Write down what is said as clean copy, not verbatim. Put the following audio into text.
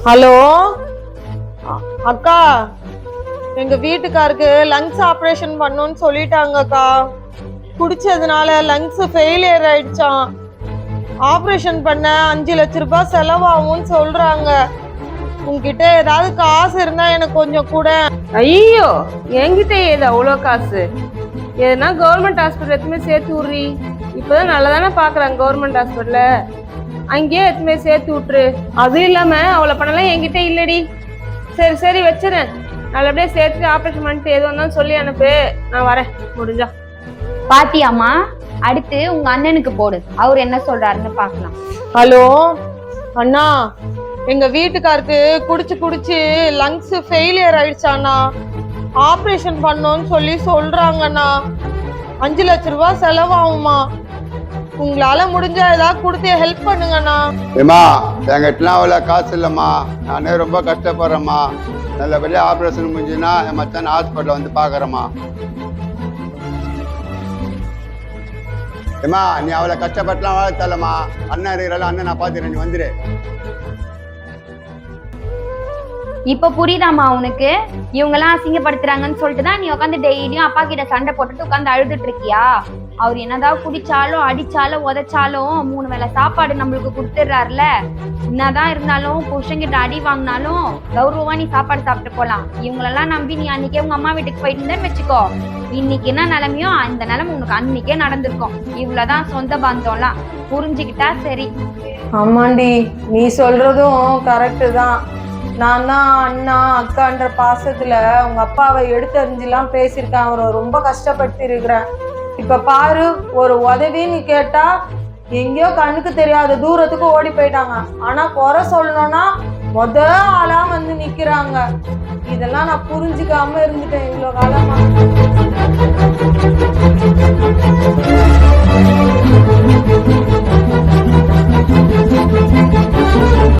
Hello அக்கா, எங்க வீட்டுக்காருக்கு லங்ஸ் ஆபரேஷன் பண்ணணும்னு சொல்லிட்டாங்கக்கா. குடிச்சதுனால லங்ஸ் ஃபெயிலியர் ஆயிடுச்சான். ஆபரேஷன் பண்ண 5 லட்ச ரூபாய் செலவாகும்னு சொல்றாங்க. உங்ககிட்ட ஏதாவது காசு இருந்தா எனக்கு கொஞ்சம் கூட. ஐயோ, என்கிட்ட ஏது அவ்வளோ காசு? எதுனா கவர்மெண்ட் ஹாஸ்பிட்டல் எத்துமே சேர்த்து விட்றி. இப்பதான் நல்லதானே பாக்குறாங்க கவர்மெண்ட் ஹாஸ்பிட்டல்ல, அங்கேயே எத்துமே சேர்த்து விட்டுரு. அது இல்லாம அவ்வளோ பணம்லாம் என்கிட்ட இல்லடி. சரி சரி வச்சிடறேன். நல்லபடியா சேர்த்து ஆப்ரேஷன் பண்ணிட்டு எது வந்தாலும் சொல்லி அனுப்பு, நான் வரேன் முடிஞ்சா. பாத்தியாமா, அடுத்து உங்க அண்ணனுக்கு போடு, அவர் என்ன சொல்றாருன்னு பாக்கலாம். ஹலோ அண்ணா, எங்க வீட்டுக்காருக்கு குடிச்சு லங்ஸ் ஃபெயிலியர் ஆயிடுச்சாண்ணா. ஆபரேஷன் பண்ணோன்னு சொல்லி சொல்றாங்கண்ணா. 5 லட்ச ரூபாய் செலவாகுமா. உங்களால முடிஞ்சா ஏதாவது கொடுத்து ஹெல்ப் பண்ணுங்கண்ணா. ஏமா, என்கிட்டலாம் அவ்வளோ காசு இல்லைம்மா. நானே ரொம்ப கஷ்டப்படுறேம்மா. நல்லபடியா ஆப்ரேஷன் முடிஞ்சுன்னா என் மச்சான் ஹாஸ்பிட்டலில் வந்து பார்க்குறேம்மா. ஏமா, நீ அவ்வளோ கஷ்டப்பட்டுலாம் வாழ தரலம்மா. அண்ணன் இருக்கிறால, அண்ணன் நான் பார்த்துக்கிறேன், நீ வந்துடு. இப்ப புரியுதாமா உனக்கு? இவங்கெல்லாம் அசிங்கப்படுத்துறாங்கன்னு சொல்லிட்டு தான் நீ உட்காந்து டெய்லியும் அப்பா கிட்ட சண்டை போட்டுட்டு உட்காந்து அழுதுட்டு இருக்கியா? அவர் என்னதான் குடிச்சாலும் அடிச்சாலும் உதைச்சாலும் 3 வேளை சாப்பாடு நம்மளுக்கு கொடுத்துடுறாருல. என்னதான் இருந்தாலும் புருஷங்கிட்ட அடி வாங்கினாலும் கௌரவமா நீ சாப்பாடு சாப்பிட்டு போலாம். இவங்களெல்லாம் நம்பி நீ அன்னைக்கே உங்க அம்மா வீட்டுக்கு போயிட்டு இருந்தேன்னு வச்சுக்கோ, இன்னைக்கு என்ன நிலைமையோ அந்த நிலைமை உனக்கு அன்னைக்கே நடந்திருக்கும். இவ்வளவுதான் சொந்த பந்தம்லாம், புரிஞ்சுக்கிட்டா சரி. ஆமாண்டி, நீ சொல்றதும் கரெக்டு தான். நான் தான் அண்ணா அக்கான்ற பாசத்துல உங்க அப்பாவை எடுத்தறிஞ்செல்லாம் பேசியிருக்கேன். அவரை ரொம்ப கஷ்டப்பட்டு இருக்கிறேன். இப்ப பாரு, ஒரு உதவின்னு கேட்டா எங்கேயோ கண்ணுக்கு தெரியாத தூரத்துக்கு ஓடி போயிட்டாங்க. ஆனா குறை சொல்லணும்னா ஆளா வந்து நிக்கிறாங்க. இதெல்லாம் நான் புரிஞ்சுக்காம இருந்துட்டேன் இவ்வளவு காலமா.